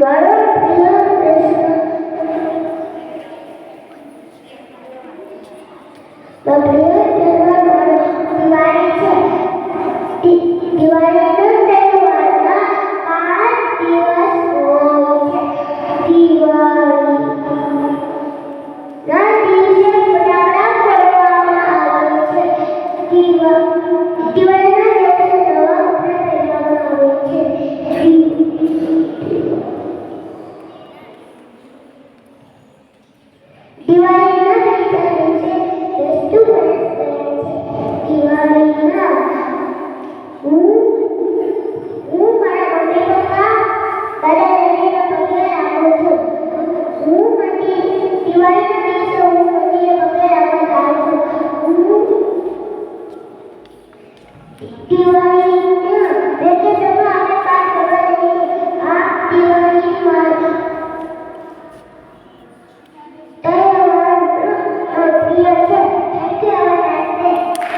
મારો પ્રિય પ્રશ્ન પ્રિય તહેવાર મારો દિવાળી છે. દિવાળીનો તહેવારમાં 5 દિવસ હોય છે. દિવાળીના દિવસે ફટાકડા ફોડવામાં આવે છે. દિવાળીના દિવસે નવા કપડાં પહેરવામાં આવે છે. દિવાળીના બીજા દિવસે બેસતું વરસ કરે છે. દિવાળીના હું મારા મમ્મી પપ્પા દાદા દાદીના પગે લાગુ છું. દિવાળીના દિવસે હું મંદિરે પગે લાગવા જાઉં છું. દિવાળીના વેકેશન